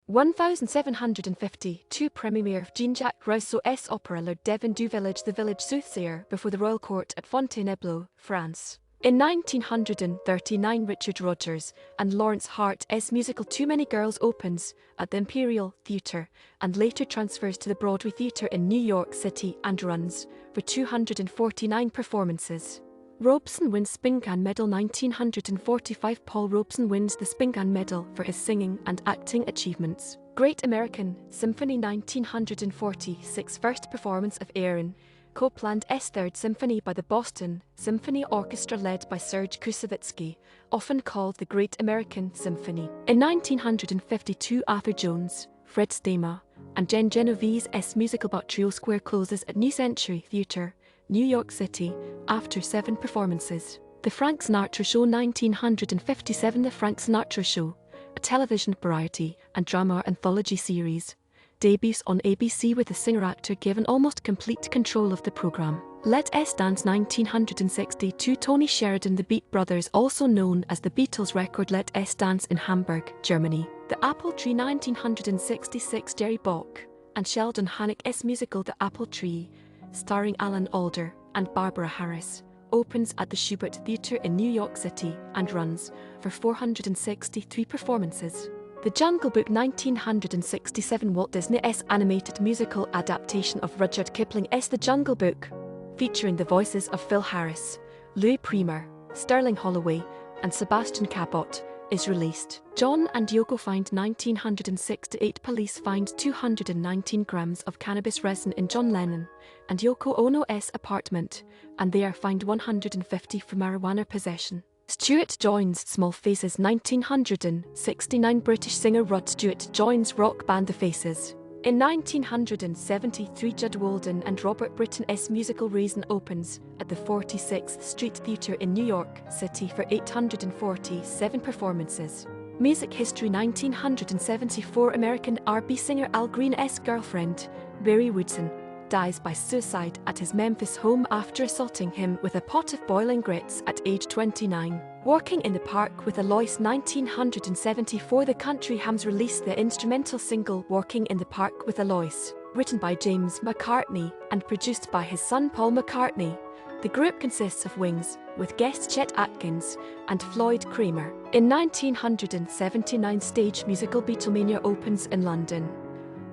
1752 Premiere of Jean-Jacques Rousseau's opera Le Devin du Village, The Village Soothsayer, before the Royal Court at Fontainebleau, France. In 1939, Richard Rodgers and Lawrence Hart's musical Too Many Girls opens at the Imperial Theatre and later transfers to the Broadway Theatre in New York City and runs for 249 performances. Robeson Wins Spingarn Medal 1945 Paul Robeson wins the Spingarn Medal for his singing and acting achievements. Great American Symphony 1946 First performance of Aaron Copland's Third Symphony by the Boston Symphony Orchestra led by Serge Koussevitzky, often called the Great American Symphony. In 1952 Arthur Jones, Fred Stema, and Gen Genovese's musical Buttrio Square closes at New Century Theatre, New York City, after 7 performances. The Frank Sinatra Show 1957 The Frank Sinatra Show, a television variety and drama anthology series, debuts on ABC with the singer-actor given almost complete control of the program. Let's Dance 1962 Tony Sheridan The Beat Brothers, also known as the Beatles, record Let's Dance in Hamburg, Germany. The Apple Tree 1966 Jerry Bock and Sheldon Hannick's musical The Apple Tree, starring Alan Alda and Barbara Harris, opens at the Shubert Theatre in New York City and runs for 463 performances. The Jungle Book 1967 Walt Disney's animated musical adaptation of Rudyard Kipling's The Jungle Book, featuring the voices of Phil Harris, Louis Prima, Sterling Holloway, and Sebastian Cabot, is released. John and Yoko Fined 1968 Police find 219 grams of cannabis resin in John Lennon and Yoko Ono's apartment, and they are fined 150 for marijuana possession. Stewart Joins Small Faces 1969 British singer Rod Stewart joins rock band The Faces. In 1973 Judd Walden and Robert Britton's musical Reason opens at the 46th Street Theatre in New York City for 847 performances. Music history 1974 American R&B singer Al Green's girlfriend, Barry Woodson, dies by suicide at his Memphis home after assaulting him with a pot of boiling grits at age 29. Walking in the Park with Alois 1974 The Country Hams released the instrumental single Walking in the Park with Alois, written by James McCartney and produced by his son Paul McCartney. The group consists of Wings, with guests Chet Atkins and Floyd Kramer. In 1979 stage musical Beatlemania opens in London.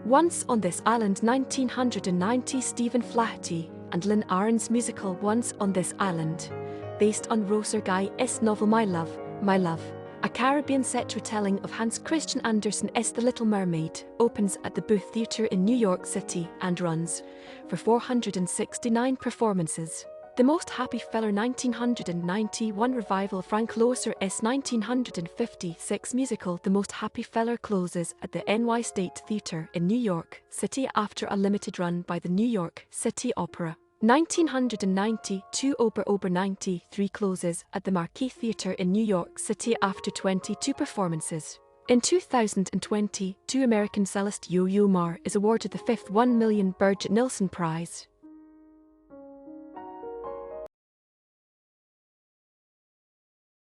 Once on This Island 1990 Stephen Flaherty and Lynn Aron's musical Once on This Island, based on Rosa Guy's novel My Love, a Caribbean set retelling of Hans Christian Andersen's The Little Mermaid, opens at the Booth Theatre in New York City and runs for 469 performances. The Most Happy Feller 1991 Revival of Frank Loesser's 1956 musical The Most Happy Feller closes at the NY State Theatre in New York City after a limited run by the New York City Opera. 1992 Oba Oba 93 closes at the Marquis Theater in New York City after 22 performances. In 2022 American cellist Yo-Yo Ma is awarded the 5th $1 million Birgit Nilsson Prize.